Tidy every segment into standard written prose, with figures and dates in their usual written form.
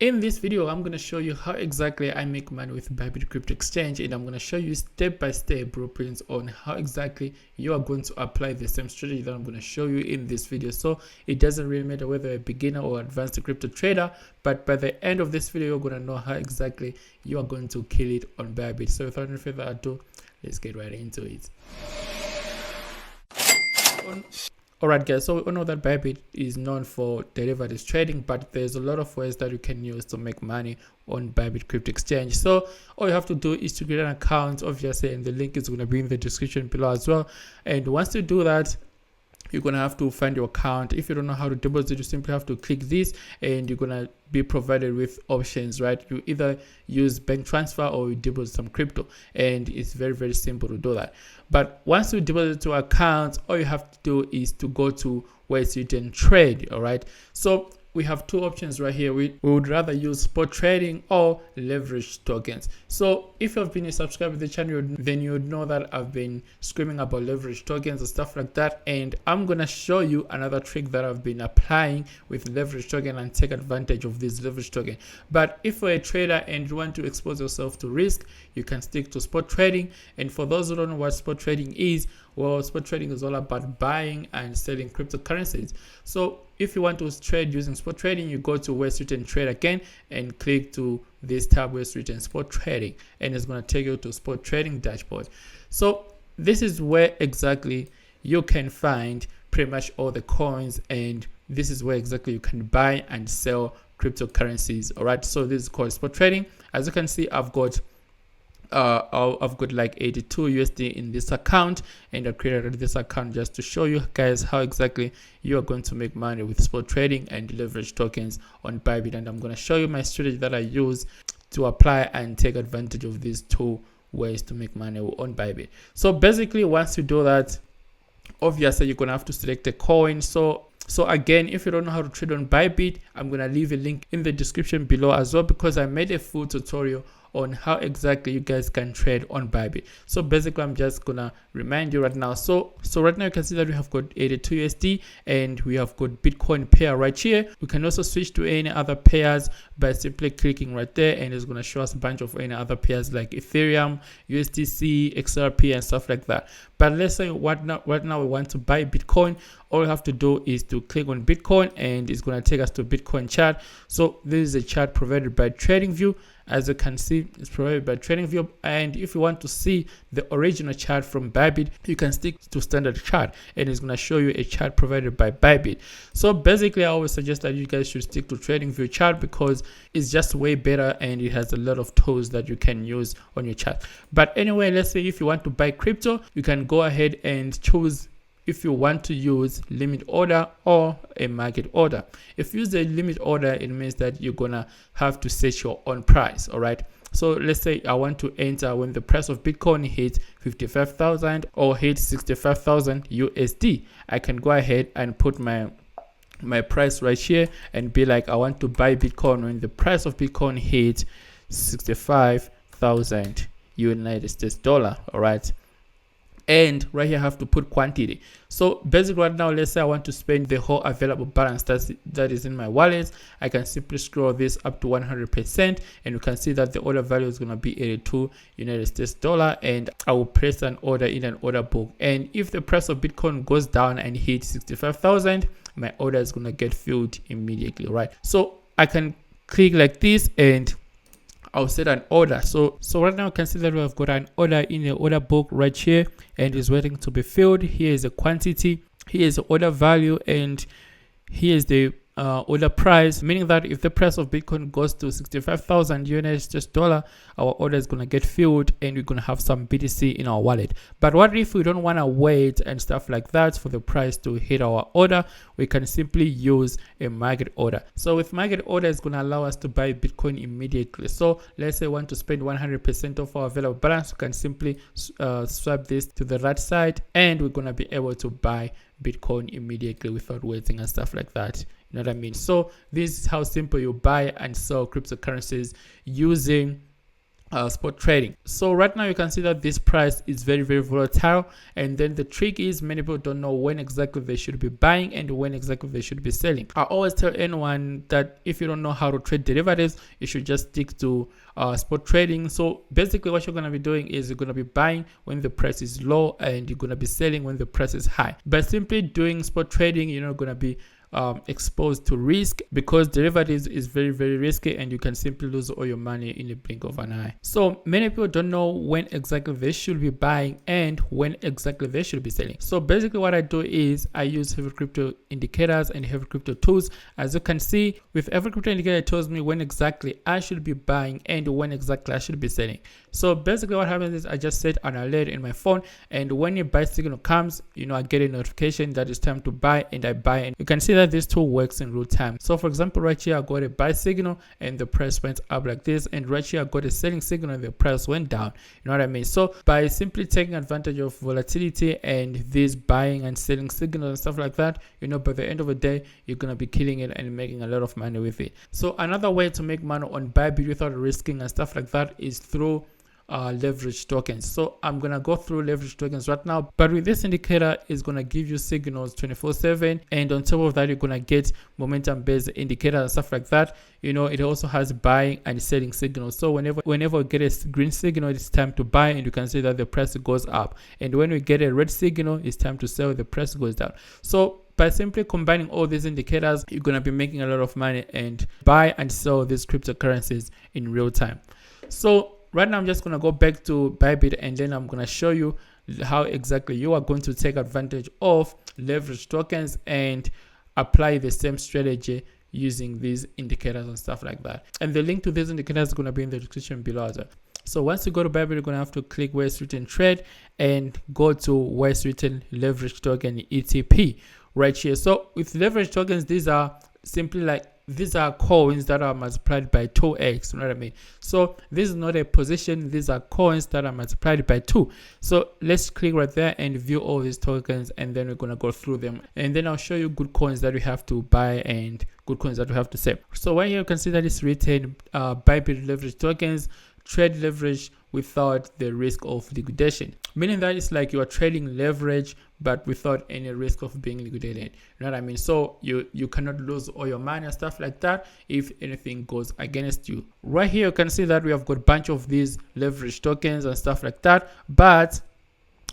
In this video, I'm going to show you how exactly I make money with Bybit crypto exchange, and I'm going to show you step-by-step blueprints on how exactly you are going to apply the same strategy that I'm going to show you in this video. So it doesn't really matter whether you're a beginner or advanced crypto trader, but by the end of this video, you're going to know how exactly you are going to kill it on Bybit. So without any further ado, let's get right into it. Alright guys, so we all know that Bybit is known for derivatives trading, but there's a lot of ways that you can use to make money on Bybit crypto exchange. So all you have to do is to create an account, obviously, and the link is going to be in the description below as well. And once you do that, you're going to have to find your account. If you don't know how to deposit, you simply have to click this and you're going to be provided with options, right? You either use bank transfer or you deposit some crypto, and it's very simple to do that. But once you deposit to account, all you have to do is to go to where you can trade. All right, so we have two options right here. We would rather use spot trading or leverage tokens. So if you've been a subscriber to the channel, then you would know that I've been screaming about leverage tokens and stuff like that. And I'm going to show you another trick that I've been applying with leverage token and take advantage of this leverage token. But if you're a trader and you want to expose yourself to risk, you can stick to spot trading. And for those who don't know what spot trading is, well, spot trading is all about buying and selling cryptocurrencies. So if you want to trade using spot trading, you go to where you can trade again and click to this tab where you can spot trading, and it's going to take you to spot trading dashboard. So this is where exactly you can find pretty much all the coins, and this is where exactly you can buy and sell cryptocurrencies. All right, so this is called spot trading. As you can see, I've got like 82 USD in this account, and I created this account just to show you guys how exactly you are going to make money with spot trading and leverage tokens on Bybit. And I'm going to show you my strategy that I use to apply and take advantage of these two ways to make money on Bybit. So basically, once you do that, obviously you're going to have to select a coin. So again, if you don't know how to trade on Bybit, I'm going to leave a link in the description below as well, because I made a full tutorial on how exactly you guys can trade on Bybit. So basically, I'm just gonna remind you right now. So right now you can see that we have got 82 USD and we have got Bitcoin pair right here. We can also switch to any other pairs by simply clicking right there, and it's gonna show us a bunch of any other pairs like Ethereum, USDC, XRP, and stuff like that. But let's say right now we want to buy Bitcoin. All you have to do is to click on Bitcoin, and it's going to take us to Bitcoin chart. So this is a chart provided by TradingView. As you can see, it's provided by TradingView. And if you want to see the original chart from Bybit, you can stick to standard chart, and it's going to show you a chart provided by Bybit. So basically, I always suggest that you guys should stick to TradingView chart because it's just way better and it has a lot of tools that you can use on your chart. But anyway, let's say if you want to buy crypto, you can go ahead and choose if you want to use limit order or a market order. If you use a limit order, it means that you're gonna have to set your own price. All right, so let's say I want to enter when the price of Bitcoin hits 55,000 or hits 65,000 USD. I can go ahead and put my price right here and be like, I want to buy Bitcoin when the price of Bitcoin hits 65,000 United States dollar. All right, and right here I have to put quantity. So basically right now, let's say I want to spend the whole available balance that is in my wallet. I can simply scroll this up to 100%, and you can see that the order value is going to be 82 United States dollar, and I will place an order in an order book. And if the price of Bitcoin goes down and hits 65,000, my order is going to get filled immediately, right? So I can click like this and I'll set an order. So right now you can see that we have got an order in the order book right here, and is waiting to be filled. Here is the quantity, here is the order value, and here is the order price, meaning that if the price of Bitcoin goes to 65,000 United States dollar, our order is going to get filled and we're going to have some BTC in our wallet. But what if we don't want to wait and stuff like that for the price to hit our order? We can simply use a market order. So with market order, it's going to allow us to buy Bitcoin immediately. So let's say we want to spend 100% of our available balance, we can simply swipe this to the right side, and we're going to be able to buy Bitcoin immediately without waiting and stuff like that. You know what I mean? So this is how simple you buy and sell cryptocurrencies using spot trading. So right now you can see that this price is very, very volatile, and then the trick is many people don't know when exactly they should be buying and when exactly they should be selling. I always tell anyone that if you don't know how to trade derivatives, you should just stick to spot trading. So basically what you're going to be doing is you're going to be buying when the price is low and you're going to be selling when the price is high. By simply doing spot trading, you're not going to be exposed to risk, because derivatives is very, very risky and you can simply lose all your money in the blink of an eye. So many people don't know when exactly they should be buying and when exactly they should be selling. So basically what I do is I use heavy crypto indicators and heavy crypto tools. As you can see, with every crypto indicator, it tells me when exactly I should be buying and when exactly I should be selling. So basically what happens is I just set an alert in my phone, and when a buy signal comes, I get a notification that it's time to buy, and I buy. And you can see that this tool works in real time. So for example, right here I got a buy signal and the price went up like this, and right here I got a selling signal and the price went down. You know what I mean? So by simply taking advantage of volatility and these buying and selling signals and stuff like that, by the end of the day, you're gonna be killing it and making a lot of money with it. So another way to make money on Bybit without risking and stuff like that is through leverage tokens. So I'm gonna go through leverage tokens right now, but with this indicator is gonna give you signals 24/7, and on top of that you're gonna get momentum based indicators and stuff like that. It also has buying and selling signals. So whenever we get a green signal, it's time to buy, and you can see that the price goes up, and when we get a red signal, it's time to sell, the price goes down. So by simply combining all these indicators, you're gonna be making a lot of money and buy and sell these cryptocurrencies in real time. So right now I'm just going to go back to Bybit, and then I'm going to show you how exactly you are going to take advantage of leverage tokens and apply the same strategy using these indicators and stuff like that. And the link to these indicators is going to be in the description below as well. So once you go to Bybit, you're going to have to click where it's written trade and go to where it's written leverage token ETP right here. So with leverage tokens, these are coins that are multiplied by 2x. You know what I mean? So this is not a position, these are coins that are multiplied by 2. So let's click right there and view all these tokens, and then we're gonna go through them, and then I'll show you good coins that we have to buy and good coins that we have to sell. So right here you can see that it's written Bybit leverage tokens, trade leverage without the risk of liquidation, meaning that it's like you are trading leverage but without any risk of being liquidated. You know what I mean? So you cannot lose all your money and stuff like that if anything goes against you. Right here you can see that we have got a bunch of these leverage tokens and stuff like that, but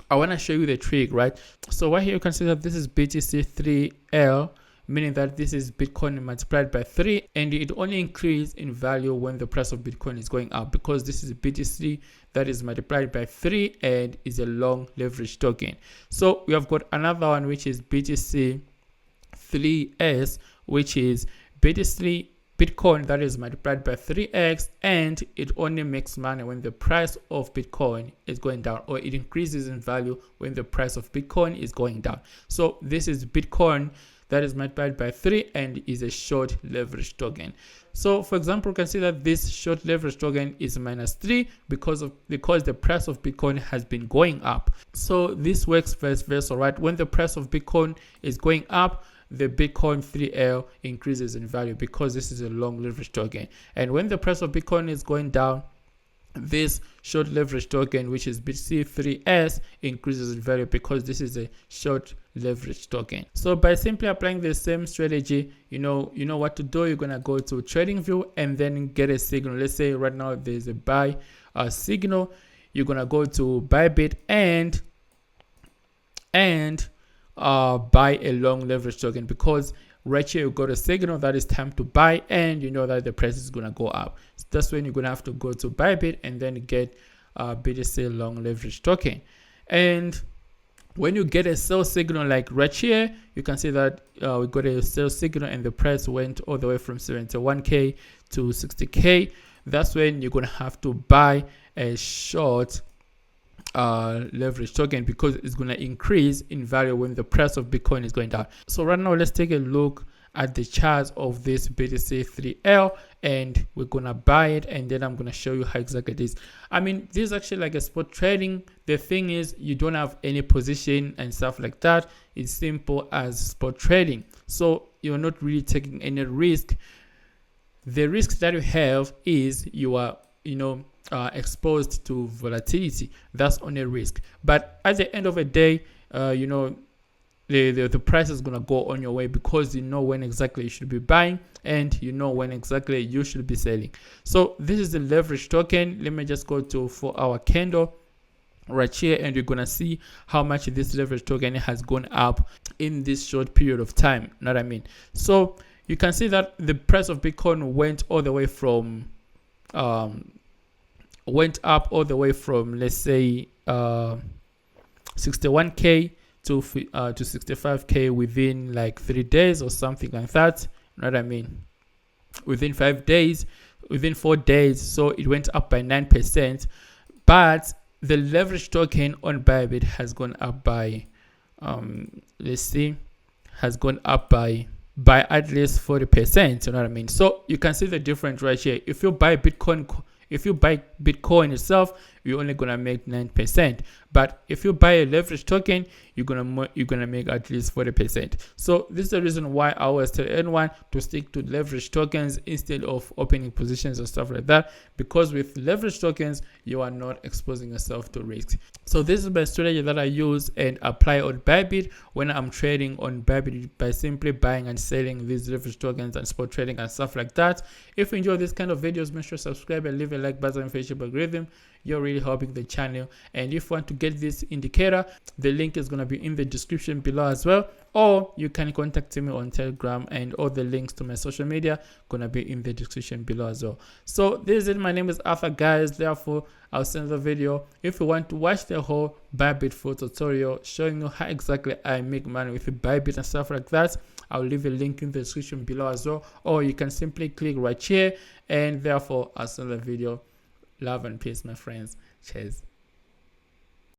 I want to show you the trick, right? So right here you can see that this is BTC3L, meaning that this is Bitcoin multiplied by 3, and it only increases in value when the price of Bitcoin is going up, because this is BTC that is multiplied by 3 and is a long leverage token. So we have got another one which is BTC3S, which is BTC Bitcoin that is multiplied by 3x, and it only makes money when the price of Bitcoin is going down, or it increases in value when the price of Bitcoin is going down. So this is Bitcoin that is multiplied by 3 and is a short leverage token. So for example, you can see that this short leverage token is -3 because the price of Bitcoin has been going up. So this works vice versa, right? When the price of Bitcoin is going up, the Bitcoin 3L increases in value because this is a long leverage token. And when the price of Bitcoin is going down, this short leverage token, which is BTC3S, increases in value because this is a short leverage token. So by simply applying the same strategy, you know what to do. You're gonna go to trading view and then get a signal. Let's say right now there's a buy signal. You're gonna go to Bybit and buy a long leverage token, because right here you got a signal that it's time to buy, and you know that the price is gonna go up. So that's when you're gonna have to go to Bybit and then get BTC long leverage token. And when you get a sell signal like right here, you can see that we got a sell signal and the price went all the way from 71k to 60k. That's when you're gonna have to buy a short leverage token, because it's going to increase in value when the price of Bitcoin is going down. So right now let's take a look at the charts of this BTC3L, and we're going to buy it, and then I'm going to show you how exactly it is. I mean, this is actually like a spot trading. The thing is, you don't have any position and stuff like that. It's simple as spot trading, so you're not really taking any risk. The risk that you have is you are exposed to volatility. That's only risk. But at the end of the day, you know, the price is going to go on your way, because you know when exactly you should be buying and you know when exactly you should be selling. So this is the leverage token. Let me just go to 4-hour candle right here, and you're gonna see how much this leverage token has gone up in this short period of time. You know what I mean? So you can see that the price of Bitcoin went all the way from went up all the way from, let's say, 61k to 65k within like 3 days or something like that. You know what I mean? Within 5 days, within 4 days. So it went up by 9%. But the leverage token on Bybit has gone up by let's see, has gone up by at least 40%. You know what I mean? So you can see the difference right here. If you buy Bitcoin itself, you're only gonna make 9%. But if you buy a leverage token, you're gonna make at least 40%. So this is the reason why I always tell anyone to stick to leverage tokens instead of opening positions or stuff like that, because with leverage tokens you are not exposing yourself to risk. So this is my strategy that I use and apply on Bybit when I'm trading on Bybit, by simply buying and selling these leverage tokens and spot trading and stuff like that. If you enjoy this kind of videos, make sure to subscribe and leave a like button for YouTube algorithm. You're really helping the channel. And if you want to get this indicator, the link is going to be in the description below as well, or you can contact me on Telegram, and all the links to my social media going to be in the description below as well. So this is it. My name is Arthur, guys. Therefore, I'll send the video. If you want to watch the whole Bybit full tutorial showing you how exactly I make money with Bybit and stuff like that, I'll leave a link in the description below as well, or you can simply click right here, and therefore I'll send the video. Love and peace, my friends. Cheers.